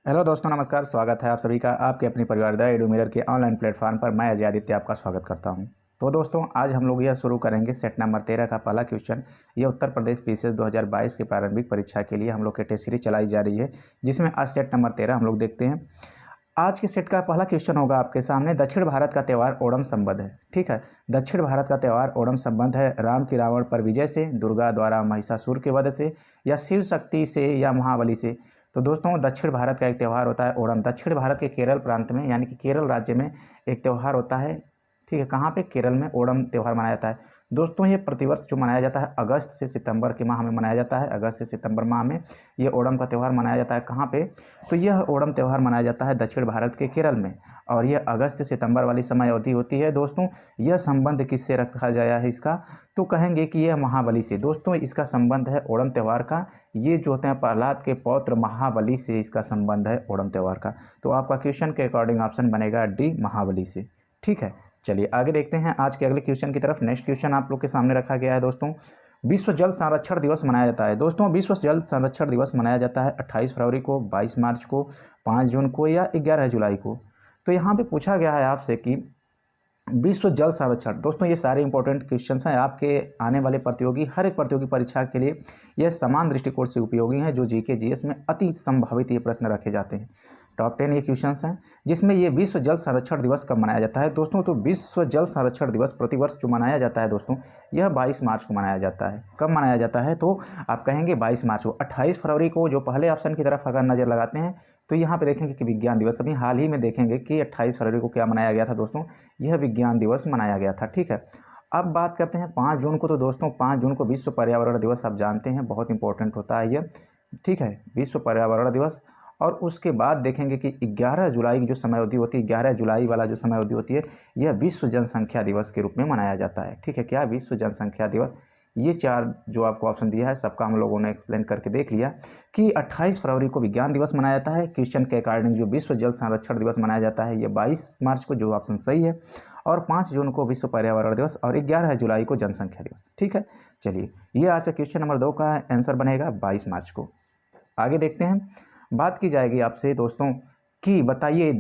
Hello दोस्तों, नमस्कार। स्वागत है आप सभी का आपके अपने परिवार द एडू मिरर के ऑनलाइन प्लेटफॉर्म पर। मैं अजय आदित्य आपका स्वागत करता हूं। तो दोस्तों, आज हम लोग यह शुरू करेंगे सेट नंबर 13 का पहला क्वेश्चन। ये उत्तर प्रदेश पीसीएस 2022 की प्रारंभिक परीक्षा के लिए हम लोग के टेस्ट सीरीज चलाई जा रही है, जिसमें आज सेट नंबर 13 हम लोग देखते हैं। आज के सेट का पहला क्वेश्चन होगा आपके सामने। दक्षिण भारत का त्यौहार ओणम संबद्ध है। ठीक है, दक्षिण भारत का त्यौहार ओणम संबद्ध है राम की रावण पर विजय से, दुर्गा द्वारा महिषासुर के वध से, या शिव शक्ति से, या महाबली से। तो दोस्तों, दक्षिण भारत का एक त्यौहार होता है ओणम। दक्षिण भारत के केरल प्रांत में यानी कि केरल राज्य में एक त्यौहार होता है। ठीक है, कहाँ पे? केरल में ओणम त्यौहार मनाया जाता है। दोस्तों, ये प्रतिवर्ष जो मनाया जाता है अगस्त से सितंबर के माह में मनाया जाता है। अगस्त से सितंबर माह में ये ओणम का त्यौहार मनाया जाता है। कहाँ पे? तो यह ओणम त्यौहार मनाया जाता है दक्षिण भारत के केरल में, और यह अगस्त से सितंबर वाली समय अवधि होती है। दोस्तों, यह संबंध किससे रखा गया है इसका? तो कहेंगे कि यह महाबली से। दोस्तों, इसका संबंध है ओणम त्यौहार का, ये जो होते हैं प्रहलाद के पौत्र महाबली से इसका संबंध है ओणम त्यौहार का। तो आपका क्वेश्चन के अकॉर्डिंग ऑप्शन बनेगा डी, महाबली से। ठीक है, चलिए आगे देखते हैं आज के अगले क्वेश्चन की तरफ। नेक्स्ट क्वेश्चन आप लोग के सामने रखा गया है दोस्तों। विश्व जल संरक्षण दिवस मनाया जाता है। दोस्तों, विश्व जल संरक्षण दिवस मनाया जाता है 28 फरवरी को, 22 मार्च को, 5 जून को, या 11 जुलाई को। तो यहाँ पे पूछा गया है आपसे कि विश्व जल संरक्षण। दोस्तों, ये सारे इंपॉर्टेंट क्वेश्चंस हैं आपके आने वाले प्रतियोगी, हर एक प्रतियोगी परीक्षा के लिए यह समान दृष्टिकोण से उपयोगी हैं। जो जीके जीएस में अति संभावित ये प्रश्न रखे जाते हैं। टॉप 10 ये क्वेश्चंस हैं जिसमें ये विश्व जल संरक्षण दिवस कब मनाया जाता है दोस्तों। तो विश्व जल संरक्षण दिवस प्रतिवर्ष जो मनाया जाता है दोस्तों, यह 22 मार्च को मनाया जाता है। कब मनाया जाता है? तो आप कहेंगे 22 मार्च को। 28 फरवरी को जो पहले ऑप्शन की तरफ अगर नज़र लगाते हैं तो यहाँ पे देखेंगे कि विज्ञान दिवस। अभी हाल ही में देखेंगे कि 28 फरवरी को क्या मनाया गया था दोस्तों, यह विज्ञान दिवस मनाया गया था। ठीक है, अब बात करते हैं 5 जून को। तो दोस्तों, 5 जून को विश्व पर्यावरण दिवस आप जानते हैं, बहुत इंपॉर्टेंट होता है यह। ठीक है, विश्व पर्यावरण दिवस। और उसके बाद देखेंगे कि 11 जुलाई की जो समय अवधि होती है, 11 जुलाई वाला जो समय अवधि होती है, यह विश्व जनसंख्या दिवस के रूप में मनाया जाता है। ठीक है, क्या? विश्व जनसंख्या दिवस। ये चार जो आपको ऑप्शन दिया है सबका हम लोगों ने एक्सप्लेन करके देख लिया कि 28 फरवरी को विज्ञान दिवस मनाया जाता है। क्वेश्चन के अकॉर्डिंग जो विश्व जल संरक्षण दिवस मनाया जाता है, ये 22 मार्च को, जो ऑप्शन सही है। और 5 जून को विश्व पर्यावरण दिवस, और 11 जुलाई को जनसंख्या दिवस। ठीक है, चलिए ये आज का क्वेश्चन नंबर 2 का आंसर बनेगा 22 मार्च को। आगे देखते हैं। बात की जाएगी आपसे दोस्तों कि बताइए,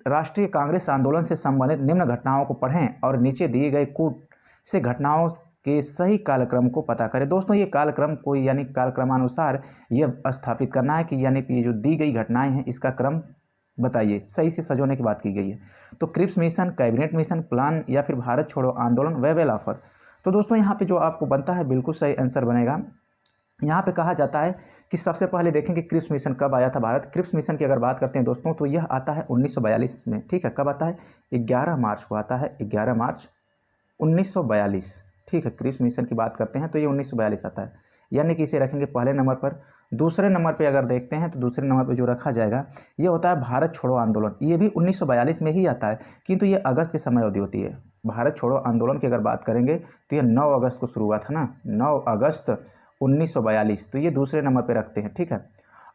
राष्ट्रीय कांग्रेस आंदोलन से संबंधित निम्न घटनाओं को पढ़ें और नीचे दिए गए कूट से घटनाओं के सही कालक्रम को पता करें। दोस्तों, ये कालक्रम को यानी कालक्रमानुसार यह स्थापित करना है कि यानी कि जो दी गई घटनाएं हैं इसका क्रम बताइए, सही से सजोने की बात की गई है। तो Cripps mission, cabinet mission, plan, या फिर भारत छोड़ो आंदोलन, वेवेल ऑफर। तो दोस्तों, यहाँ पे जो आपको बनता है बिल्कुल सही आंसर बनेगा। यहाँ पे कहा जाता है कि सबसे पहले देखेंगे क्रिप्स मिशन कब आया था भारत। क्रिप्स मिशन की अगर बात करते हैं दोस्तों, तो यह आता है 1942 में। ठीक है, कब आता है? 11 मार्च को आता है, 11 मार्च 1942। ठीक है, क्रिप्स मिशन की बात करते हैं तो ये 1942 आता है, यानी कि इसे रखेंगे पहले नंबर पर। दूसरे नंबर पे अगर देखते हैं तो दूसरे नंबर पे जो रखा जाएगा ये होता है भारत छोड़ो आंदोलन। ये भी 1942 में ही आता है, किंतु ये अगस्त के समय अवधि होती है। भारत छोड़ो आंदोलन की अगर बात करेंगे तो ये 9 अगस्त को शुरू हुआ था ना, 9 अगस्त 1942। तो ये दूसरे नंबर पे रखते हैं। ठीक है,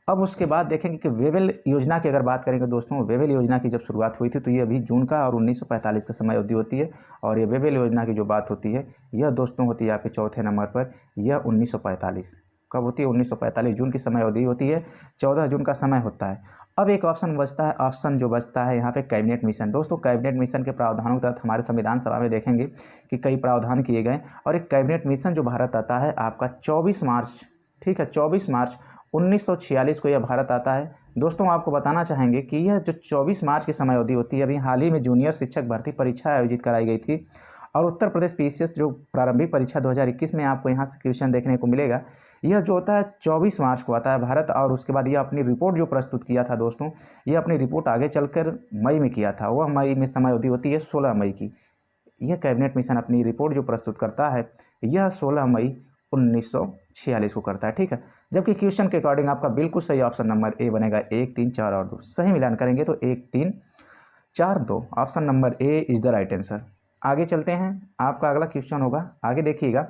अब उसके बाद देखेंगे कि वेवेल योजना की अगर बात करेंगे दोस्तों, वेवेल योजना की जब शुरुआत हुई थी तो ये अभी जून का और 1945 का समय अवधि होती है। और ये वेवेल योजना की जो बात होती है यह दोस्तों होती है यहाँ पे चौथे नंबर पर, यह 1945। कब होती है? 1945 जून की समय अवधि होती है, 14 जून का समय होता है। अब एक ऑप्शन बचता है, ऑप्शन जो बचता है यहाँ पे कैबिनेट मिशन। दोस्तों, कैबिनेट मिशन के प्रावधानों के तहत हमारे संविधान सभा में देखेंगे कि कई प्रावधान किए गए, और एक कैबिनेट मिशन जो भारत आता है आपका 24 मार्च। ठीक है, 24 मार्च 1946 को यह भारत आता है। दोस्तों, आपको बताना चाहेंगे कि यह जो 24 मार्च की समय अवधि होती है, अभी हाल ही में जूनियर शिक्षक भर्ती परीक्षा आयोजित कराई गई थी, और उत्तर प्रदेश पीसीएस जो प्रारंभिक परीक्षा 2021 में आपको यहाँ से क्वेश्चन देखने को मिलेगा, यह जो होता है 24 मार्च को आता है भारत। और उसके बाद यह अपनी रिपोर्ट जो प्रस्तुत किया था दोस्तों, यह अपनी रिपोर्ट आगे चलकर मई में किया था। वह मई में समय अवधि होती है 16 मई की। यह कैबिनेट मिशन अपनी रिपोर्ट जो प्रस्तुत करता है यह 16 मई 1946 को करता है। ठीक है, जबकि क्वेश्चन के अकॉर्डिंग आपका बिल्कुल सही ऑप्शन नंबर ए बनेगा। 1, 3, 4 और 2 सही मिलान करेंगे तो 1, 3, 4, 2 option number A is the right answer. आगे चलते हैं, आपका अगला क्वेश्चन होगा। आगे देखिएगा,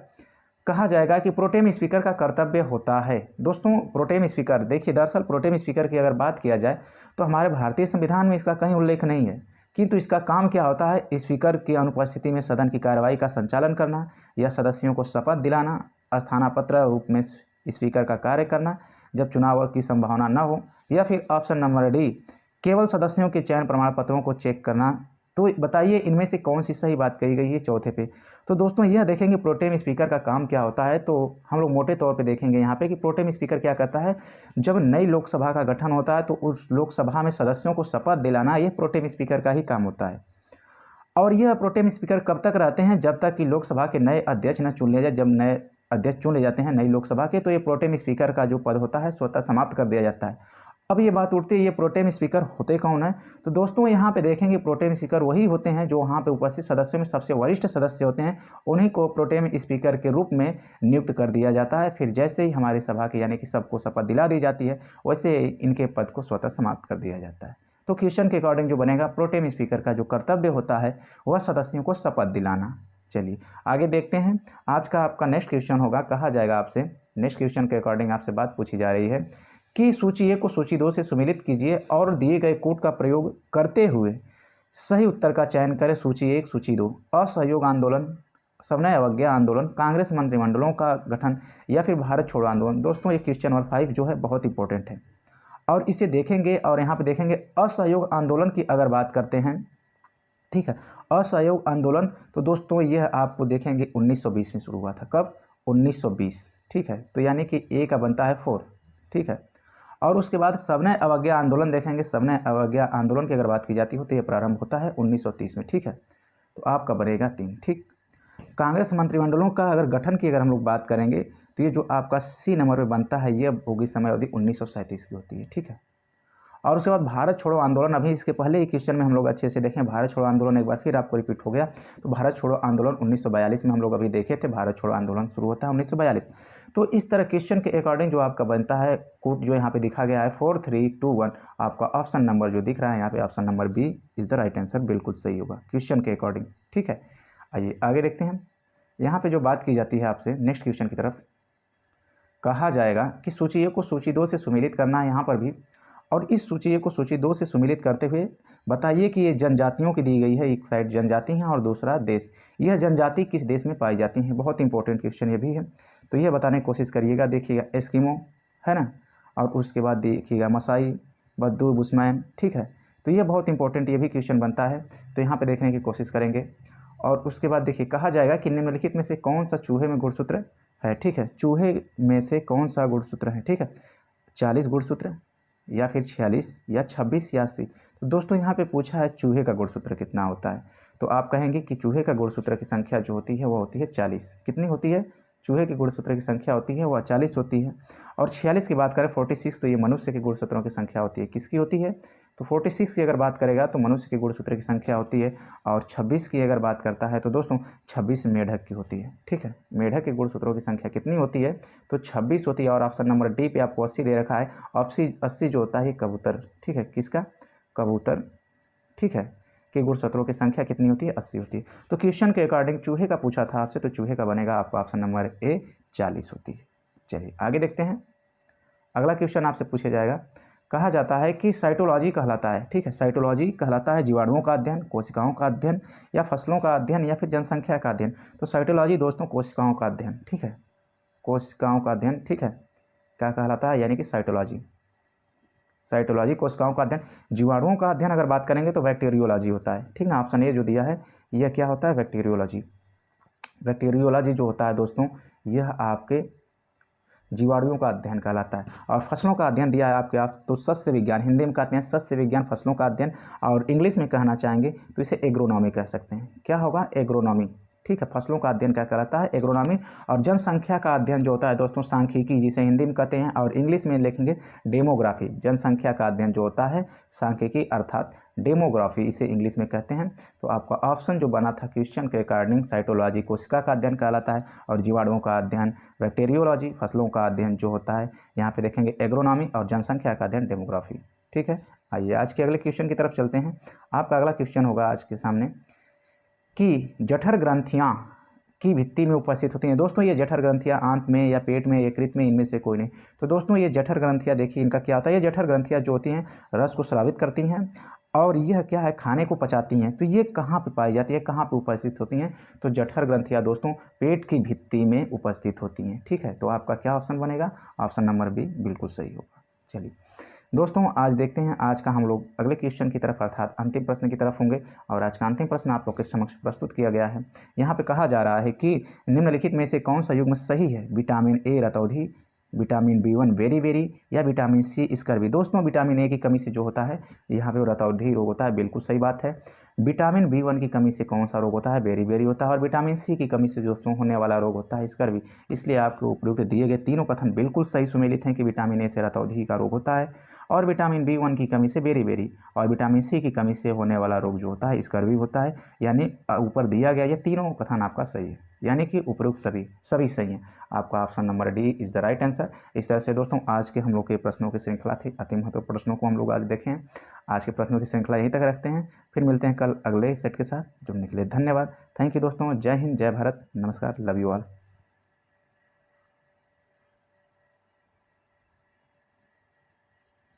कहा जाएगा कि प्रोटेम स्पीकर का कर्तव्य होता है। दोस्तों, प्रोटेम स्पीकर, देखिए दरअसल प्रोटेम स्पीकर की अगर बात किया जाए तो हमारे भारतीय संविधान में इसका कहीं उल्लेख नहीं है, किंतु इसका काम क्या होता है? स्पीकर की अनुपस्थिति में सदन की कार्रवाई का संचालन करना, या सदस्यों को शपथ दिलाना, स्थानापन्न रूप में स्पीकर का कार्य करना जब चुनाव की संभावना न हो, या फिर ऑप्शन नंबर डी केवल सदस्यों के चयन प्रमाण पत्रों को चेक करना। तो बताइए इनमें से कौन सी सही बात कही गई है चौथे पे। तो दोस्तों यह देखेंगे प्रोटेम स्पीकर का काम क्या होता है। तो हम लोग मोटे तौर पे देखेंगे यहाँ पे कि प्रोटेम स्पीकर क्या करता है। जब नई लोकसभा का गठन होता है तो उस लोकसभा में सदस्यों को शपथ दिलाना यह प्रोटेम स्पीकर का ही काम होता है। और यह प्रोटेम स्पीकर कब तक रहते हैं, जब तक कि लोकसभा के नए अध्यक्ष न चुन लिया जाए। जब नए अध्यक्ष चुन ले जाते हैं नई लोकसभा के, तो ये प्रोटेम स्पीकर का जो पद होता है स्वतः समाप्त कर दिया जाता है। अब ये बात उठती है ये प्रोटेम स्पीकर होते कौन है। तो दोस्तों यहाँ पे देखेंगे प्रोटेम स्पीकर वही होते हैं जो वहाँ पे उपस्थित सदस्यों में सबसे वरिष्ठ सदस्य होते हैं, उन्हीं को प्रोटेम स्पीकर के रूप में नियुक्त कर दिया जाता है। फिर जैसे ही हमारी सभा की यानी कि सबको शपथ दिला दी जाती है, वैसे इनके पद को स्वतः समाप्त कर दिया जाता है। तो क्वेश्चन के अकॉर्डिंग जो बनेगा, प्रोटेम स्पीकर का जो कर्तव्य होता है वह सदस्यों को शपथ दिलाना। चलिए आगे देखते हैं। आज का आपका नेक्स्ट क्वेश्चन होगा, कहा जाएगा आपसे नेक्स्ट क्वेश्चन के अकॉर्डिंग आपसे बात पूछी जा रही है कि सूची 1 को सूची 2 से सुमेलित कीजिए और दिए गए कोड का प्रयोग करते हुए सही उत्तर का चयन करें। सूची 1, सूची 2, असहयोग आंदोलन, सविनय अवज्ञा आंदोलन, कांग्रेस मंत्रिमंडलों का गठन या फिर भारत छोड़ो आंदोलन। दोस्तों ये क्वेश्चन नंबर 5 जो है बहुत इंपॉर्टेंट है और इसे देखेंगे। और यहाँ पे देखेंगे असहयोग आंदोलन की अगर बात करते हैं, ठीक है, असहयोग आंदोलन तो दोस्तों यह आपको देखेंगे 1920 में शुरू हुआ था। कब? 1920, ठीक है। तो यानी कि ए का बनता है 4, ठीक है। और उसके बाद सविनय अवज्ञा आंदोलन देखेंगे। सविनय अवज्ञा आंदोलन की अगर बात की जाती हो तो यह प्रारंभ होता है 1930 में, ठीक है। तो आपका बनेगा 3, ठीक। कांग्रेस मंत्रिमंडलों का अगर गठन की अगर हम लोग बात करेंगे तो ये जो आपका सी नंबर पे बनता है ये होगी समय अवधि 1937 की होती है, ठीक है। और उसके बाद भारत छोड़ो आंदोलन, अभी इसके पहले ही क्वेश्चन में हम लोग अच्छे से देखें, भारत छोड़ो आंदोलन एक बार फिर आपको रिपीट हो गया। तो भारत छोड़ो आंदोलन 1942 में हम लोग अभी देखे थे, भारत छोड़ो आंदोलन शुरू होता है 1942। तो इस तरह क्वेश्चन के अकॉर्डिंग जो आपका बनता है कोड जो यहाँ पे दिखा गया है 4321, आपका ऑप्शन नंबर जो दिख रहा है यहाँ पे option number B is the right answer, बिल्कुल सही होगा क्वेश्चन के अकॉर्डिंग, ठीक है। आइए आगे देखते हैं। यहाँ पे जो बात की जाती है आपसे नेक्स्ट क्वेश्चन की तरफ, कहा जाएगा कि सूची 1 को सूची 2 से सुमेलित करना है यहाँ पर भी। और इस सूची 1 को सूची 2 से सुमेलित करते हुए बताइए कि ये जनजातियों की दी गई है, एक साइड जनजाति हैं और दूसरा देश। यह जनजाति किस देश में पाई जाती हैं, बहुत इंपॉर्टेंट क्वेश्चन ये भी है। तो यह बताने की कोशिश करिएगा। देखिएगा एस्किमो है ना, और उसके बाद देखिएगा मसाई, बद्दू, बुशमैन, ठीक है। तो यह बहुत इंपॉर्टेंट ये भी क्वेश्चन बनता है, तो यहाँ पर देखने की कोशिश करेंगे। और उसके बाद देखिए कहा जाएगा कि निम्नलिखित में से कौन सा चूहे में गुणसूत्र है, ठीक है। चूहे में से कौन सा गुणसूत्र है, ठीक है। 40 गुणसूत्र या फिर 46 या 26 या 80। तो दोस्तों यहाँ पे पूछा है चूहे का गुणसूत्र कितना होता है, तो आप कहेंगे कि चूहे का गुणसूत्र की संख्या जो होती है वो होती है 40। कितनी होती है? चूहे के गुणसूत्र की संख्या होती है वह 40 होती है। और 46 की बात करें 46, तो ये मनुष्य के गुणसूत्रों की संख्या होती है। किसकी होती है? तो 46 की अगर बात करेगा तो मनुष्य के गुणसूत्र की संख्या होती है। और 26 की अगर बात करता है तो दोस्तों 26 मेढक की होती है, ठीक है। मेढक के गुणसूत्रों की संख्या कितनी होती है? तो 26 होती है। और ऑप्शन नंबर डी पे आपको 80 दे रखा है। 80 जो होता है कबूतर, ठीक है। किसका? कबूतर, ठीक है, के गुणसूत्रों की संख्या कितनी होती है? 80 होती है। तो क्वेश्चन के अकॉर्डिंग चूहे का पूछा था आपसे, तो चूहे का बनेगा आपका ऑप्शन नंबर ए 40 होती है। चलिए आगे देखते हैं। अगला क्वेश्चन आपसे पूछा जाएगा, कहा जाता है कि साइटोलॉजी कहलाता है, ठीक है। साइटोलॉजी कहलाता है जीवाणुओं का अध्ययन, कोशिकाओं का अध्ययन या फसलों का अध्ययन या फिर जनसंख्या का अध्ययन। तो साइटोलॉजी दोस्तों कोशिकाओं का अध्ययन, ठीक है। कोशिकाओं का अध्ययन, ठीक है, क्या कहलाता है, यानी कि साइटोलॉजी। साइटोलॉजी कोशिकाओं का अध्ययन। जीवाणुओं का अध्ययन अगर बात करेंगे तो बैक्टीरियोलॉजी होता है, ठीक ना। ऑप्शन ए जो दिया है यह क्या होता है? बैक्टीरियोलॉजी। बैक्टीरियोलॉजी जो होता है दोस्तों यह आपके जीवाणुओं का अध्ययन कहलाता है। और फसलों का अध्ययन दिया है आपके आप तो सस्य विज्ञान, हिंदी में कहते हैं सस्य विज्ञान, फसलों का अध्ययन। और इंग्लिश में कहना चाहेंगे तो इसे एग्रोनॉमी कह सकते हैं। क्या होगा? एग्रोनॉमी, ठीक है। फसलों का अध्ययन क्या कहलाता है? एग्रोनॉमी। और जनसंख्या का अध्ययन जो होता है दोस्तों सांख्यिकी, जिसे हिंदी में कहते हैं, और इंग्लिश में लिखेंगे डेमोग्राफी। जनसंख्या का अध्ययन जो होता है सांख्यिकी अर्थात डेमोग्राफी, इसे इंग्लिश में कहते हैं। तो आपका ऑप्शन जो बना था क्वेश्चन के अकॉर्डिंग साइटोलॉजी कोशिका का अध्ययन कहलाता है, और जीवाणुओं का अध्ययन बैक्टीरियोलॉजी, फसलों का अध्ययन जो होता है यहाँ पे देखेंगे एग्रोनॉमी, और जनसंख्या का अध्ययन डेमोग्राफी, ठीक है। आइए आज के अगले क्वेश्चन की तरफ चलते हैं। आपका अगला क्वेश्चन होगा आज के सामने कि जठर ग्रंथियाँ की भित्ति में उपस्थित होती हैं। दोस्तों ये जठर ग्रंथियाँ आंत में या पेट में, यकृत में, इनमें से कोई नहीं। तो दोस्तों ये जठर ग्रंथियाँ देखिए इनका क्या होता है। ये जठर ग्रंथियाँ जो होती हैं रस को स्रावित करती हैं और यह क्या है, खाने को पचाती हैं। तो ये कहाँ पे पाई जाती है, कहाँ पे उपस्थित होती हैं? तो जठर ग्रंथियाँ दोस्तों पेट की भित्ति में उपस्थित होती हैं। ठीक है, तो आपका क्या ऑप्शन बनेगा? ऑप्शन नंबर बी बिल्कुल सही होगा। चलिए दोस्तों, आज देखते हैं आज का हम लोग अगले क्वेश्चन की तरफ अर्थात अंतिम प्रश्न की तरफ होंगे। और आज का अंतिम प्रश्न आप लोग के समक्ष प्रस्तुत किया गया है। यहाँ पे कहा जा रहा है कि निम्नलिखित में से कौन सा युग्म सही है? विटामिन ए रतौंधी, विटामिन B1 बेरी या विटामिन सी स्कर्वी। दोस्तों विटामिन ए की कमी से जो होता है यहाँ पे रतौंधी रोग होता है, बिल्कुल सही बात है। विटामिन B1 की कमी से कौन सा रोग होता है? बेरी होता है। और विटामिन सी की कमी से दोस्तों होने वाला रोग होता है स्कर्वी। इसलिए आपको उपयुक्त दिए गए तीनों कथन बिल्कुल सही सुमेलित हैं कि विटामिन ए से रतौंधी का रोग होता है, और विटामिन B1 की कमी से बेरी और विटामिन सी की कमी से होने वाला रोग जो होता है स्कर्वी होता है। यानी ऊपर दिया गया ये तीनों कथन आपका सही है, यानी कि उपरोक्त सभी सही हैं। आपका option number D is the right answer. इस तरह से दोस्तों आज के हम लोग के प्रश्नों की श्रृंखला थी, अति महत्वपूर्ण प्रश्नों को हम लोग आज देखें। आज के प्रश्नों की श्रृंखला यहीं तक रखते हैं, फिर मिलते हैं कल अगले सेट के साथ। जुड़ने के लिए धन्यवाद। थैंक यू दोस्तों। जय हिंद, जय भारत, नमस्कार, लव यू ऑल।